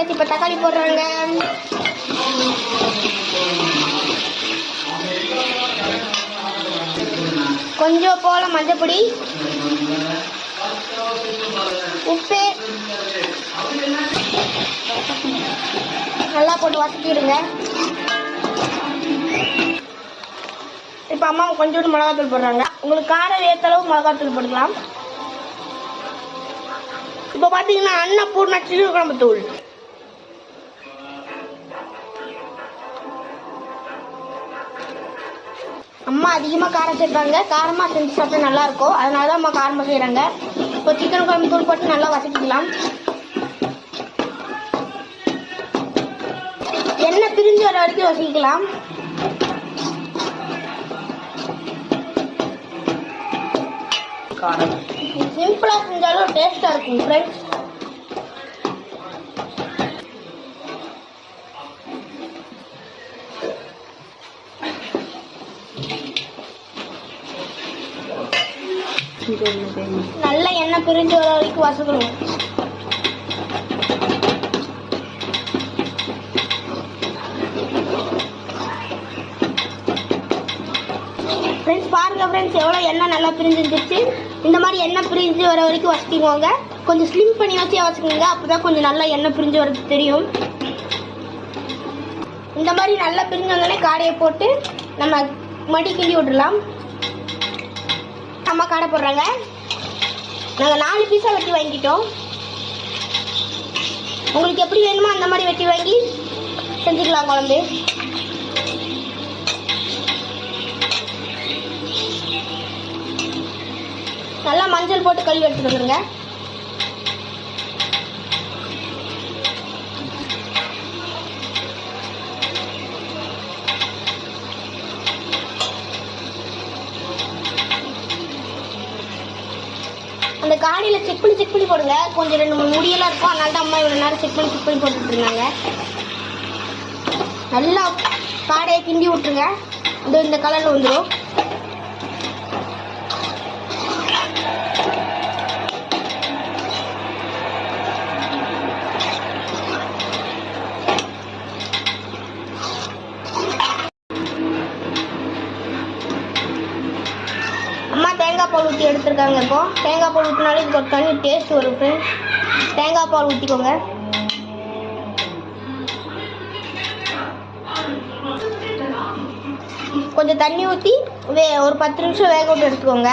வச்சாச்சு. இப்போ தக்காளி போடுறாங்க. கொஞ்சம் போல மஞ்சப்பொடி, உப்பு நல்லா போட்டு வதக்கிடுங்க. இப்போ அம்மா கொஞ்சோண்டு மிளகாத்தூள் போடுறாங்க. உங்களுக்கு காரம் ஏற்றளவு மிளகாத்தூள் போட்டுக்கலாம். இப்போ பார்த்தீங்கன்னா அன்னபூர்ணா சில்லி குழம்பு தூள். அம்மா அதிகமாக காரம் சேர்ப்பாங்க. காரமாக செஞ்சு சாப்பிட்டா நல்லாயிருக்கும். அதனால தான் அம்மா காரமாக செய்கிறாங்க. இப்போ சிக்கன் குழம்பு தூள் போட்டு நல்லா வதக்கிக்கலாம். எண்ணெய் பிரிஞ்சு வர வரைக்கும் வதக்கிக்கலாம். சிம்பிளாக செஞ்சாலும் டேஸ்ட்டாக இருக்கும் ஃப்ரெண்ட்ஸ். நல்ல எண்ணெய் பிரிஞ்சு வர வரைக்கும் வதக்கணும். ஃப்ரெண்ட்ஸ் பாருங்க ஃப்ரெண்ட்ஸ், எவ்வளோ எண்ணெய் நல்லா பிரிஞ்சிருந்துச்சு. இந்த மாதிரி எண்ணெய் பிரிஞ்சு வர வரைக்கும் வதக்கிக்கோங்க. கொஞ்சம் ஸ்லிம் பண்ணி வச்சு வதக்குங்க. அப்போ தான் கொஞ்சம் நல்லா எண்ணெய் பிரிஞ்சு வரது தெரியும். இந்த மாதிரி நல்லா பிரிஞ்சு வந்தோடனே காடையை போட்டு நம்ம மடி கிண்டி விட்டுடலாம். அம்மா காடை போடுறாங்க. நாங்கள் 4 பீஸாக வெட்டி வாங்கிட்டோம். உங்களுக்கு எப்படி வேணுமோ அந்த மாதிரி வெட்டி வாங்கி செஞ்சுக்கலாம் குழம்பு. நல்லா மஞ்சள் போட்டு கழுவி எடுத்துட்டு வந்துருங்க. அந்த காடியில் செக் பண்ணி போடுங்க. கொஞ்சம் 2-3 முடியெல்லாம் இருக்கும். அதனால தான் அம்மா இவ்வளோ நேரம் செக் பண்ணி போட்டுட்டு இருந்தாங்க. நல்லா காடையை கிண்டி விட்டுருங்க. இந்த கலரில் வந்துடும். அம்மா தேங்காய் பால் ஊற்றி எடுத்துருக்காங்க. இப்போ தேங்காய் பால் ஊற்றினாலே இதுக்கு ஒரு தனி டேஸ்ட் வரும் ஃப்ரெண்ட்ஸ். தேங்காய் பால் ஊற்றிக்கோங்க. கொஞ்சம் தண்ணி ஊற்றி ஒரு 10 நிமிஷம் வேக விட்டு எடுத்துக்கோங்க.